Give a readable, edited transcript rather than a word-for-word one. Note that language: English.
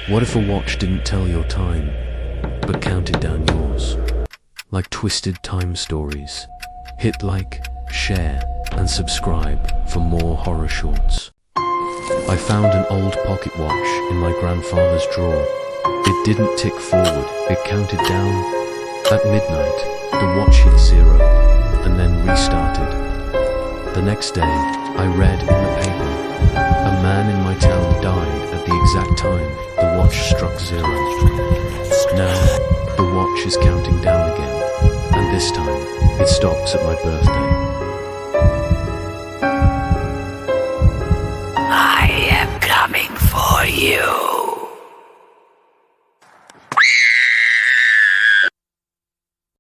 What if a watch didn't tell your time, but counted down yours? Like twisted time stories. Hit like, share, and subscribe for more horror shorts. I found an old pocket watch in my grandfather's drawer. It didn't tick forward, it counted down. At midnight, the watch hit 0, and then restarted. The next day, I read in the paper, a man in my town died at the exact time the watch struck 0. Now, the watch is counting down again, and this time, it stops at my birthday.